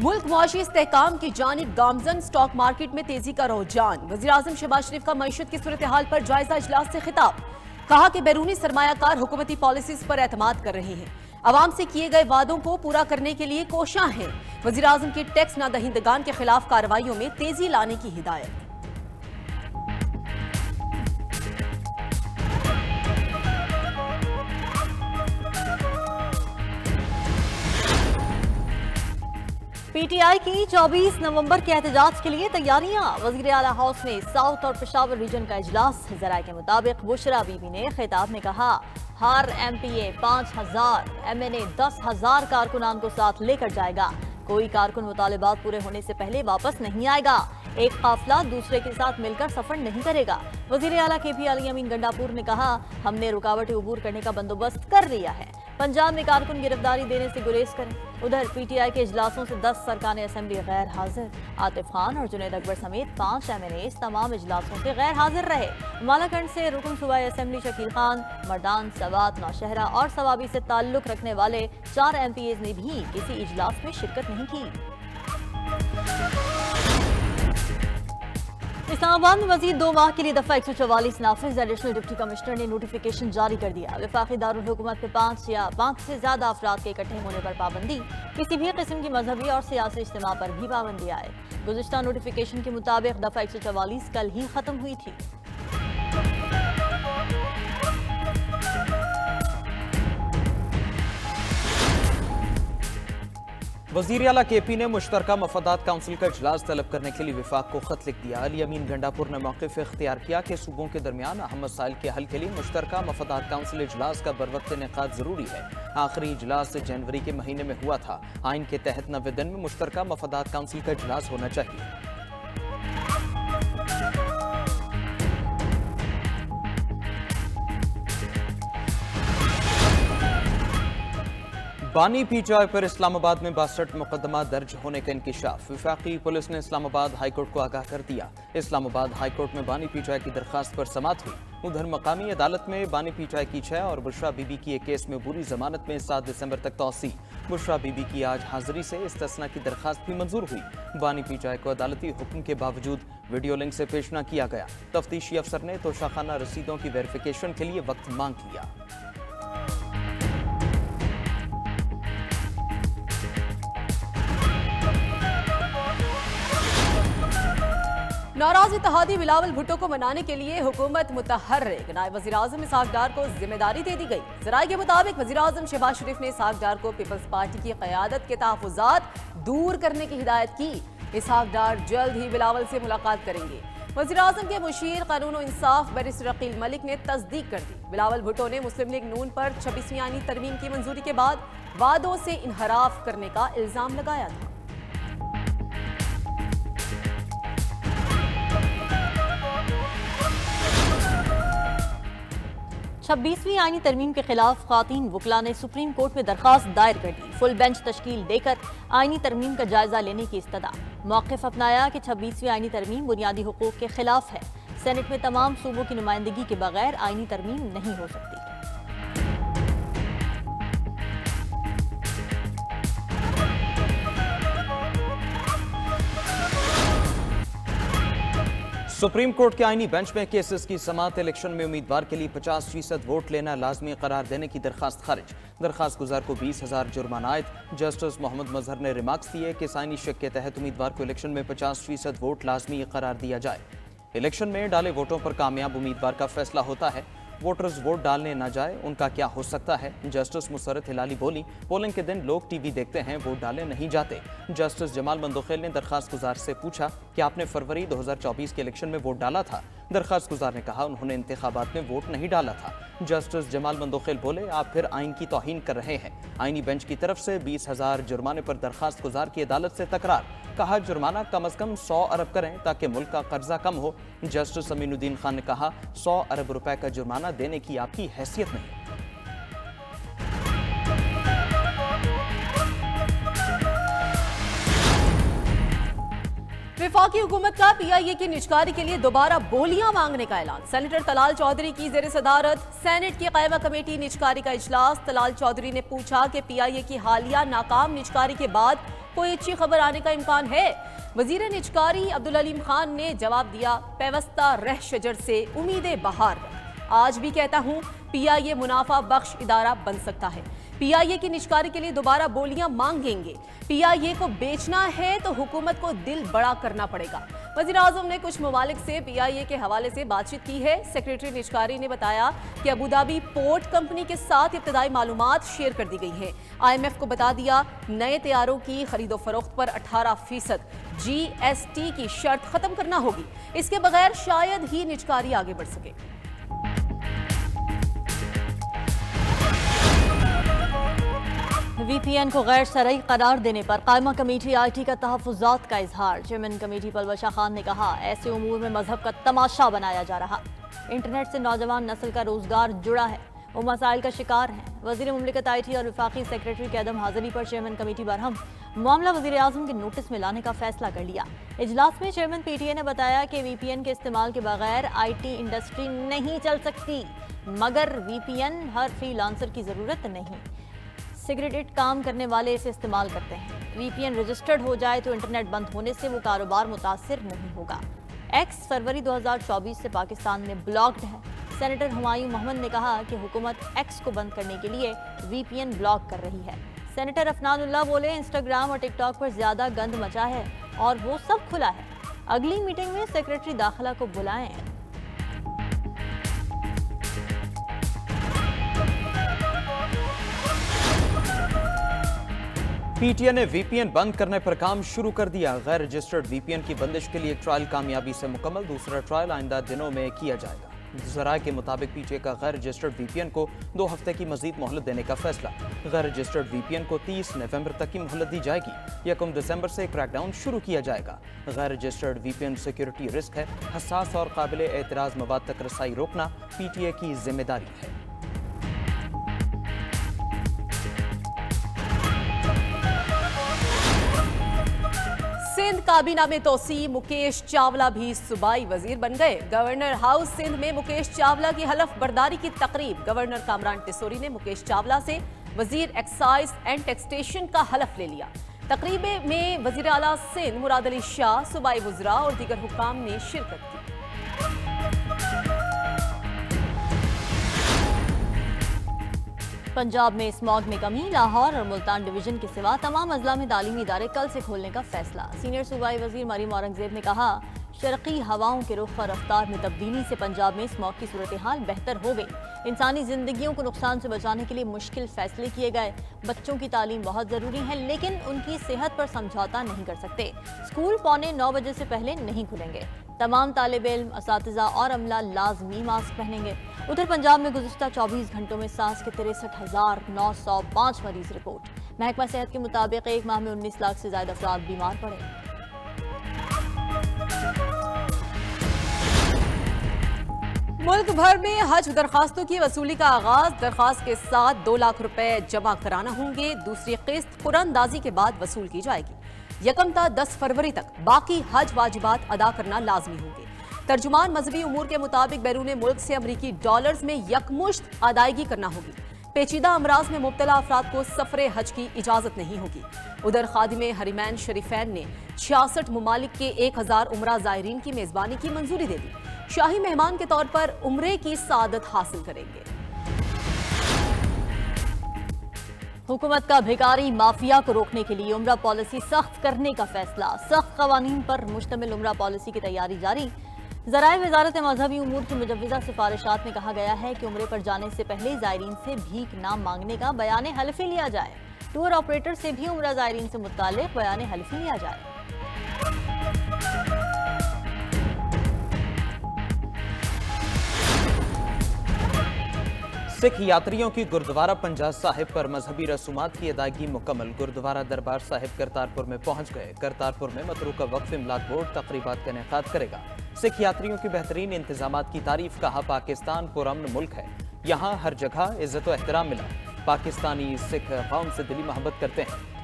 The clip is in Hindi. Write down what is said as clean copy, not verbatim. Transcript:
मुल्क मुआशी इस्तेहकाम की जानिब गामजन स्टॉक मार्केट में तेजी का रुझान। वज़ीर-ए-आज़म शहबाज शरीफ का मईशत की सूरत हाल पर जायजा इजलास से खिताब। कहा कि बैरूनी सरमायाकार हुकूमती पॉलिसीज पर एतमाद कर रहे हैं, अवाम से किए गए वादों को पूरा करने के लिए कोशां हैं। वज़ीर-ए-आज़म की टैक्स नादहिंदगान के खिलाफ कार्रवाइयों में तेजी लाने की हिदायत। पीटीआई की 24 नवंबर के एहतजाज के लिए तैयारियां। वजीर आला हाउस में साउथ और पेशावर रीजन का इजलास। जराये के मुताबिक बुशरा बीबी ने खिताब में कहा, हर एमपीए 5000, एमएनए 10,000 कारकुनान को साथ लेकर जाएगा। कोई कारकुन मुतालिबात पूरे होने से पहले वापस नहीं आएगा। एक काफिला दूसरे के साथ मिलकर सफर नहीं करेगा। वजीर आला केपी अली अमीन गंडापुर ने कहा, हमने रुकावटें उबूर करने का बंदोबस्त कर लिया है। पंजाब में कारकुन गिरफ्तारी देने से गुरेज करें। उधर पीटीआई के इजलासों से 10 सरकाने असेंबली गैर हाजिर। आतिफ खान और जुनैद अकबर समेत 5 एमएनए तमाम इजलासों से गैर हाजिर रहे। मालाकंड से रुकन सूबाई असेंबली शकील खान, मर्दान, सवात, नौशहरा और सवाबी से ताल्लुक रखने वाले 4 एमपीएज ने भी किसी इजलास में शिरकत नहीं की। इस्लामाबाद में मजीद 2 माह के लिए दफा 144 नाफिज। एडिशनल डिप्टी कमिश्नर ने नोटिफिकेशन जारी कर दिया। वफाकी दारुल हुकूमत में 5 या 5 से ज्यादा अफराद के इकट्ठे होने पर पाबंदी। किसी भी किस्म की मजहबी और सियासी इज्तिमा पर भी पाबंदी आए। गुज़िश्ता नोटिफिकेशन के मुताबिक दफा 144 कल ही खत्म हुई थी। वज़ीर आला केपी ने मुश्तरका मफादात काउंसिल का इजलास तलब करने के लिए विफाक को खत लिख दिया। अली अमीन गंडापुर ने मौक़िफ़ इख्तियार किया कि सूबों के दरमियान अहम मसाइल के हल के लिए मुश्तरका मफादात काउंसिल इजलास का बरवक्त इनेकाद जरूरी है। आखिरी इजलास जनवरी के महीने में हुआ था। आइन के तहत 90 दिन में मुश्तरका मफादात काउंसिल का इजलास होना चाहिए। बानी पीटीआई पर इस्लामाबाद में 62 मुकदमा दर्ज होने का इंकिशाफ। वफाकी पुलिस ने इस्लामाबाद हाईकोर्ट को आगाह कर दिया। इस्लामाबाद हाईकोर्ट में बानी पीटीआई की दरखास्त पर समाअत हुई। उधर मकामी अदालत में बानी पीटीआई की 6 और बुशरा बीबी की एक केस में बुरी जमानत में 7 दिसंबर तक तौसी। बुशरा बीबी की आज हाजिरी से इस्तिस्ना की दरखास्त भी मंजूर हुई। बानी पीटीआई को अदालती हुक्म के बावजूद वीडियो लिंक से पेश न किया गया। तफ्तीशी अफसर ने तोशाखाना रसीदों की वेरिफिकेशन के लिए वक्त मांग लिया। नाराज इत्तेहादी बिलावल भुट्टो को मनाने के लिए हुकूमत मुतहर्रिक। नायब वज़ीर-ए-आज़म इसहाक डार को जिम्मेदारी दे दी गई। ज़राए के मुताबिक वज़ीर-ए-आज़म शहबाज शरीफ ने इसहाक डार को पीपल्स पार्टी की क़यादत के तहफ़्फ़ुज़ात दूर करने की हिदायत की। इसहाक डार जल्द ही बिलावल से मुलाकात करेंगे। वज़ीर-ए-आज़म के मुशीर कानून व इंसाफ बैरिस्टर अकील मलिक ने तस्दीक कर दी। बिलावल भुट्टो ने मुस्लिम लीग नून पर 26वीं आईनी तरमीम की मंजूरी के बाद वादों से इनहराफ करने का इल्ज़ाम लगाया था। 26वीं आईनी तरमीम के खिलाफ खातीन वकला ने सुप्रीम कोर्ट में दरखास्त दायर कर दी। फुल बेंच तश्कील देकर आईनी तरमीम का जायजा लेने की इस्तदा। मौक़िफ़ अपनाया कि 26वीं आईनी तरमीम बुनियादी हुकूक के खिलाफ है। सेनेट में तमाम सूबों की नुमाइंदगी के बगैर आईनी तरमीम नहीं हो सकती। सुप्रीम कोर्ट के आईनी बेंच में केसेस की समाअत। इलेक्शन में उम्मीदवार के लिए 50% वोट लेना लाजमी करार देने की दरखास्त खारिज। दरखास्त गुजार को 20,000 जुर्माना आयद। जस्टिस मोहम्मद मजहर ने रिमार्क्स दिए कि साइनी शक के तहत उम्मीदवार को इलेक्शन में 50% वोट लाजमी करार दिया जाए। इलेक्शन में डाले वोटों पर कामयाब उम्मीदवार का फैसला होता है। वोटर्स वोट डालने ना जाए उनका क्या हो सकता है। जस्टिस मुसरत हिलाली बोली, पोलिंग के दिन लोग टीवी देखते हैं, वोट डालने नहीं जाते। जस्टिस जमाल मंदोखेल ने दरखास्त गुजार से पूछा कि आपने फरवरी 2024 के इलेक्शन में वोट डाला था। दरखास्त गुजार ने कहा उन्होंने इंतखाबात में वोट नहीं डाला था। जस्टिस जमाल मंदोखेल बोले, आप फिर आइन की तौहीन कर रहे हैं। आईनी बेंच की तरफ से 20,000 जुर्माने पर दरखास्त गुजार की अदालत से तकरार। कहा जुर्माना कम अज कम 100 अरब करें ताकि मुल्क का कर्जा कम हो। जस्टिस अमीनुद्दीन खान ने कहा 100 अरब रुपए का जुर्माना देने की आपकी हैसियत नहीं। वफाकी हुकूमत का पीआईए की निजकारी के लिए दोबारा बोलियां मांगने का ऐलान। सेनेटर तलाल चौधरी की ज़ेर सदारत सेनेट की कायमा कमेटी निजकारी का इजलास। तलाल चौधरी ने पूछा कि पीआईए की हालिया नाकाम निजकारी के बाद कोई अच्छी खबर आने का इम्कान है? वजीर निजकारी अब्दुल अलीम खान ने जवाब दिया, पेवस्ता रह शजर से उम्मीदें बहार। आज भी कहता हूं, पीआईए मुनाफा बख्श इदारा बन सकता है। पीआईए की निजकारी के लिए दोबारा बोलियां मांगेंगे। पीआईए को बेचना है तो हुकूमत को दिल बड़ा करना पड़ेगा। वज़ीर आज़म ने कुछ ममालिक से पीआईए के हवाले से बातचीत की है। सेक्रेटरी निजकारी ने बताया कि अबूधाबी पोर्ट कंपनी के साथ इब्तदाई मालूमात शेयर कर दी गई हैं। IMF को बता दिया, नए तैयारों की खरीदो फरोख्त पर 18% GST की शर्त खत्म करना होगी। इसके बगैर शायद ही निजकारी आगे बढ़ सके। VPN को गैर शरई करार देने पर कायमा कमेटी IT का तहफ़्फ़ुज़ात का इजहार। चेयरमैन कमेटी पलवशा खान ने कहा, ऐसे उमूर में मजहब का तमाशा बनाया जा रहा। इंटरनेट से नौजवान नस्ल का रोजगार जुड़ा है, वो मसाइल का शिकार हैं। वज़ीर मुमलिकत IT और वफाकी सेक्रेटरी के अदम हाजिरी पर चेयरमैन कमेटी बरहम। मामला वज़ीर आज़म के नोटिस में लाने का फैसला कर लिया। इजलास में चेयरमैन PTA ने बताया कि VPN के इस्तेमाल के बगैर IT इंडस्ट्री नहीं चल सकती, मगर VPN हर फ्रीलांसर की ज़रूरत नहीं। सिगरेट काम करने वाले इसे इस्तेमाल करते हैं। VPN रजिस्टर्ड हो जाए तो इंटरनेट बंद होने से वो कारोबार मुतासिर नहीं होगा। X फरवरी 2024 से पाकिस्तान में ब्लॉक्ड है। सेनेटर हुमायूं मोहम्मद ने कहा कि हुकूमत X को बंद करने के लिए VPN ब्लॉक कर रही है। सेनेटर अफनानुल्लाह बोले, इंस्टाग्राम और टिकटॉक पर ज्यादा गंद मचा है और वो सब खुला है। अगली मीटिंग में सेक्रेटरी दाखिला को बुलाएं। PTA ने VPN बंद करने पर काम शुरू कर दिया। गैर रजिस्टर्ड VPN की बंदिश के लिए एक ट्रायल कामयाबी से मुकम्मल, दूसरा ट्रायल आइंदा दिनों में किया जाएगा। ज़राए के मुताबिक PTA का गैर रजिस्टर्ड VPN को 2 हफ्ते की मजीद मोहलत देने का फैसला। गैर रजिस्टर्ड VPN को 30 नवंबर तक की मोहलत दी जाएगी। 1 दिसंबर से क्रैकडाउन शुरू किया जाएगा। गैर रजिस्टर्ड VPN सिक्योरिटी रिस्क है। हसास और काबिल एतराज़ मवाद तक रसाई रोकना PTA की जिम्मेदारी है। सिंध काबीना में तोसी, मुकेश चावला भी सूबाई वजीर बन गए। गवर्नर हाउस सिंध में मुकेश चावला की हलफ बर्दारी की तकरीब। गवर्नर कामरान टिसोरी ने मुकेश चावला से वजीर एक्साइज एंड टैक्सेशन का हलफ ले लिया। तकरीब में वजीर आला सिंध मुराद अली शाह, सूबाई वज़रा और दीगर हुक्काम ने शिरकत की। पंजाब में स्मॉग में कमी, लाहौर और मुल्तान डिवीजन के सिवा तमाम अजला में तालीमी इदारे कल से खोलने का फैसला। सीनियर सूबाई वजीर मरीम औरंगजेब ने कहा, शर्की हवाओं के रुख और रफ्तार में तब्दीली से पंजाब में स्मॉग की सूरत हाल बेहतर हो गई। इंसानी जिंदगियों को नुकसान से बचाने के लिए मुश्किल फैसले किए गए। बच्चों की तालीम बहुत जरूरी है, लेकिन उनकी सेहत पर समझौता नहीं कर सकते। स्कूल 9:15 बजे से पहले नहीं खुलेंगे। तमाम तालिब इल्म, असातिज़ा और अमला लाजमी मास्क पहनेंगे। उधर पंजाब में गुज़िश्ता 24 घंटों में सांस के 63,905 मरीज रिपोर्ट। महकमा सेहत के मुताबिक 1 माह में 19 लाख से ज्यादा अफराद बीमार पड़े। मुल्क भर में हज दरखास्तों की वसूली का आगाज। दरखास्त के साथ 2 लाख रुपए जमा कराना होंगे। दूसरी किस्त कुरानदाजी के बाद वसूल की जाएगी। 1 ता 10 फरवरी तक बाकी हज वाजिबात अदा करना लाजमी होंगे। तर्जुमान मजहबी उमूर के मुताबिक बैरून मुल्क से अमरीकी डॉलर्स में यकमुश्त अदायगी करना होगी। पेचीदा अमराज में मुब्तला अफराद को सफरे हज की इजाजत नहीं होगी। उधर खादिम हरिमैन शरीफैन ने 66 ममालिक के 1000 उमरा ज़ायरीन की मेजबानी की मंजूरी दे दी। शाही मेहमान के तौर पर उम्रे की सादत हासिल करेंगे। हुकूमत का भिखारी माफिया को रोकने के लिए उम्रा पॉलिसी सख्त करने का फैसला। सख्त कवानीन पर मुश्तमिल उम्रा पॉलिसी की तैयारी जारी। ज़राए वजारत मजहबी उमूर की मुजव्वज़ा सिफारिशात में कहा गया है कि उम्रे पर जाने से पहले ज़ायरीन से भीख ना मांगने का बयान हल्फी लिया जाए। टूर ऑपरेटर से भी उम्रा ज़ायरीन से मुताल्लिक़ बयान हल्फी लिया जाए। सिख यात्रियों की गुरुद्वारा पंजाब साहिब पर मजहबी रसूमात की अदायगी मुकम्मल। गुरुद्वारा दरबार साहिब करतारपुर में पहुंच गए। करतारपुर में मतरूका वक्फ इमलाक बोर्ड तकरीबात का इनेकाद करेगा। सिख यात्रियों की बेहतरीन इंतजामात की तारीफ। कहा, पाकिस्तान पुरअमन मुल्क है, यहाँ हर जगह इज्जत व एहतराम मिला। पाकिस्तानी सिख कौम से दिली मोहब्बत करते हैं।